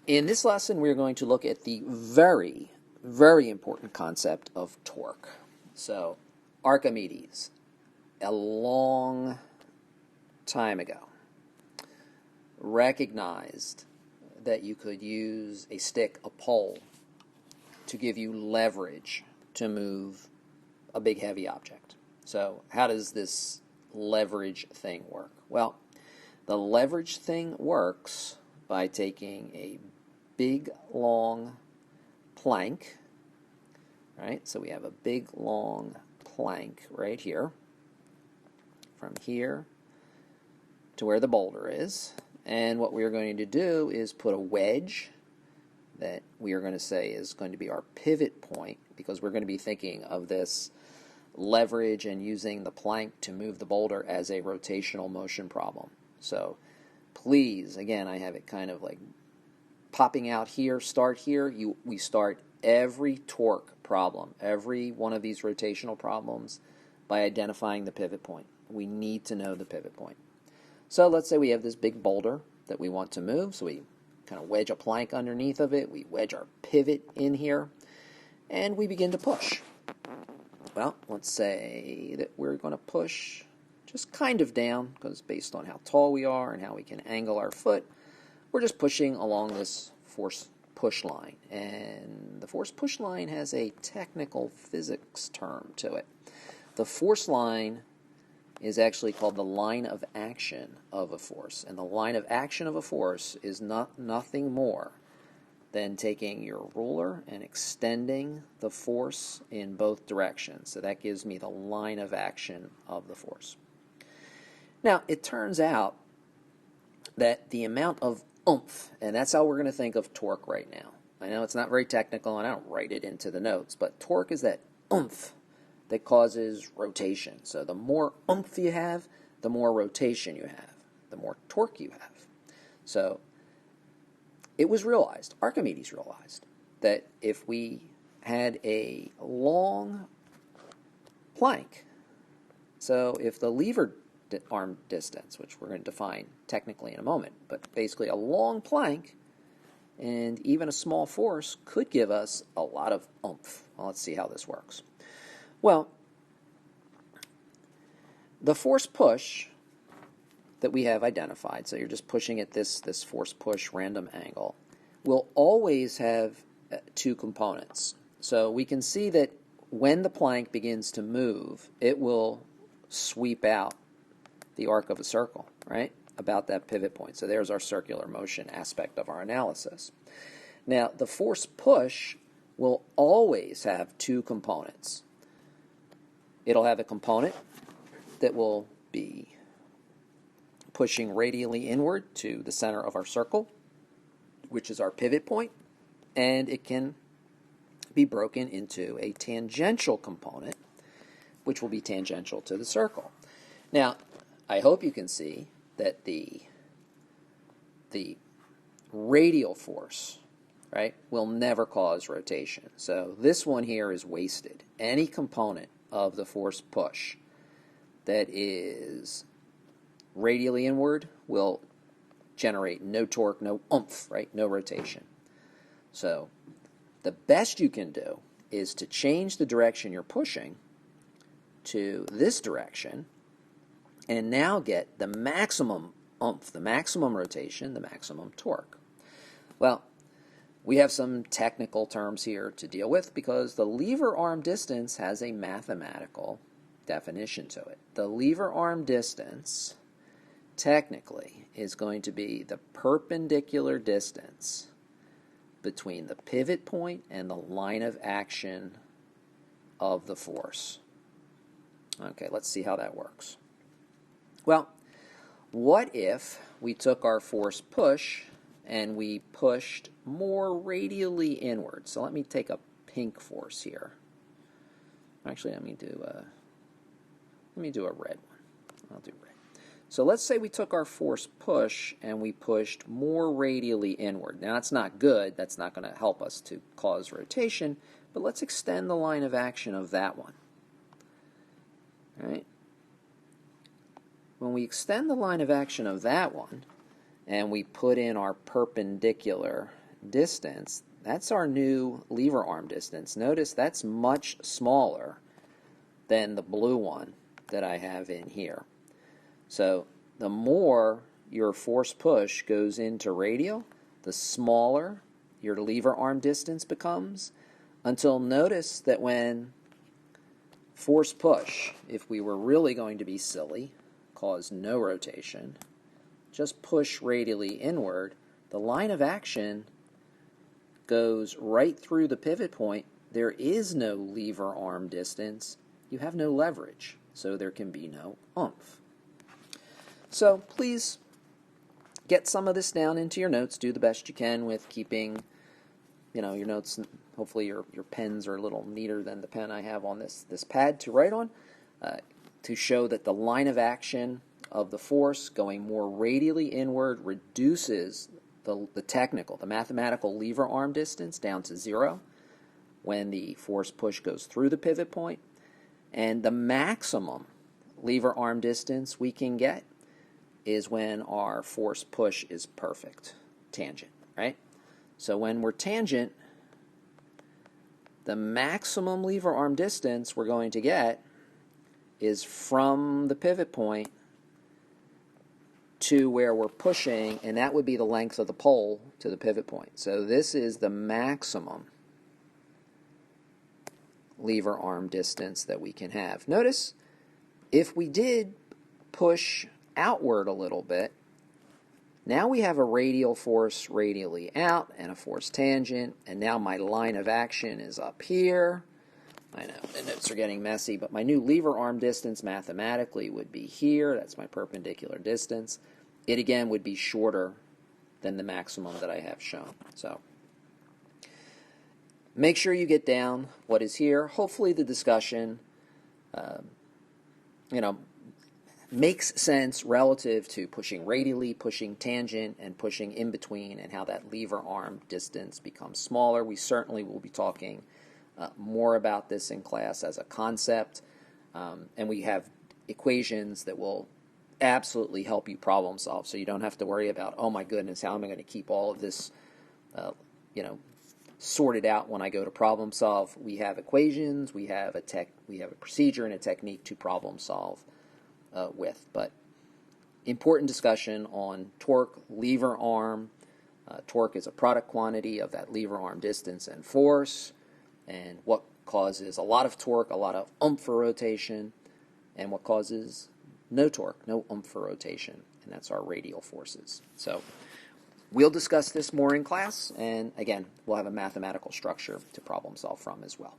In this lesson, we're going to look at the very, very important concept of torque. So, Archimedes, a long time ago, recognized that you could use a stick, a pole, to give you leverage to move a big, heavy object. So, how does this leverage thing work? Well, the leverage thing works by taking a big, long plank, right? So we have a big, long plank right here, from here to where the boulder is. And what we're going to do is put a wedge that we are going to say is going to be our pivot point, because we're going to be thinking of this leverage and using the plank to move the boulder as a rotational motion problem. So please, again, I have it kind of like popping out here, start here. We start every torque problem, every one of these rotational problems, by identifying the pivot point. We need to know the pivot point. So let's say we have this big boulder that we want to move, so we kind of wedge a plank underneath of it, we wedge our pivot in here, and we begin to push. Well, let's say that we're going to push just kind of down, because based on how tall we are and how we can angle our foot, we're just pushing along this force push line. And the force push line has a technical physics term to it. The force line is actually called the line of action of a force. And the line of action of a force is nothing more than taking your ruler and extending the force in both directions. So that gives me the line of action of the force. Now, it turns out that the amount of oomph, and that's how we're going to think of torque right now. I know it's not very technical, and I don't write it into the notes, but torque is that oomph that causes rotation. So the more oomph you have, the more rotation you have, the more torque you have. So it was realized, Archimedes realized, that if we had a long plank, so if the lever arm distance, which we're going to define technically in a moment, but basically a long plank and even a small force could give us a lot of oomph. Well, let's see how this works. Well, the force push that we have identified, so you're just pushing at this force push random angle, will always have two components. So we can see that when the plank begins to move, it will sweep out the arc of a circle, right, about that pivot point. So there's our circular motion aspect of our analysis. Now, the force push will always have two components. It'll have a component that will be pushing radially inward to the center of our circle, which is our pivot point, and it can be broken into a tangential component, which will be tangential to the circle. Now, I hope you can see that the radial force, right, will never cause rotation. So this one here is wasted. Any component of the force push that is radially inward will generate no torque, no oomph, right, no rotation. So the best you can do is to change the direction you're pushing to this direction, and now get the maximum oomph, the maximum rotation, the maximum torque. Well, we have some technical terms here to deal with, because the lever arm distance has a mathematical definition to it. The lever arm distance, technically, is going to be the perpendicular distance between the pivot point and the line of action of the force. Okay, let's see how that works. Well, what if we took our force push and we pushed more radially inward? So let me take a pink force here. Actually, let me do a red one. I'll do red. So let's say we took our force push and we pushed more radially inward. Now, that's not good. That's not going to help us to cause rotation, but let's extend the line of action of that one. All right? When we extend the line of action of that one, and we put in our perpendicular distance, that's our new lever arm distance. Notice that's much smaller than the blue one that I have in here. So the more your force push goes into radial, the smaller your lever arm distance becomes, until notice that when force push, if we were really going to be silly, cause no rotation, just push radially inward, the line of action goes right through the pivot point. There is no lever arm distance. You have no leverage, so there can be no oomph. So please get some of this down into your notes. Do the best you can with keeping, your notes. Hopefully your pens are a little neater than the pen I have on this pad to write on, to show that the line of action of the force going more radially inward reduces the mathematical lever arm distance down to 0 when the force push goes through the pivot point, and the maximum lever arm distance we can get is when our force push is perfect, tangent, right? So when we're tangent, the maximum lever arm distance we're going to get is from the pivot point to where we're pushing, and that would be the length of the pole to the pivot point. So this is the maximum lever arm distance that we can have. Notice, if we did push outward a little bit, now we have a radial force radially out and a force tangent, and now my line of action is up here. I know the notes are getting messy, but my new lever arm distance mathematically would be here. That's my perpendicular distance. It again would be shorter than the maximum that I have shown. So make sure you get down what is here. Hopefully the discussion makes sense relative to pushing radially, pushing tangent, and pushing in between, and how that lever arm distance becomes smaller. We certainly will be talking more about this in class as a concept, and we have equations that will absolutely help you problem solve, so you don't have to worry about, oh my goodness, how am I going to keep all of this sorted out when I go to problem solve. We have equations, we have a procedure and a technique to problem solve with. But important discussion on torque, lever arm. Torque is a product quantity of that lever arm distance and force, and what causes a lot of torque, a lot of oomph for rotation, and what causes no torque, no oomph for rotation, and that's our radial forces. So we'll discuss this more in class, and again, we'll have a mathematical structure to problem solve from as well.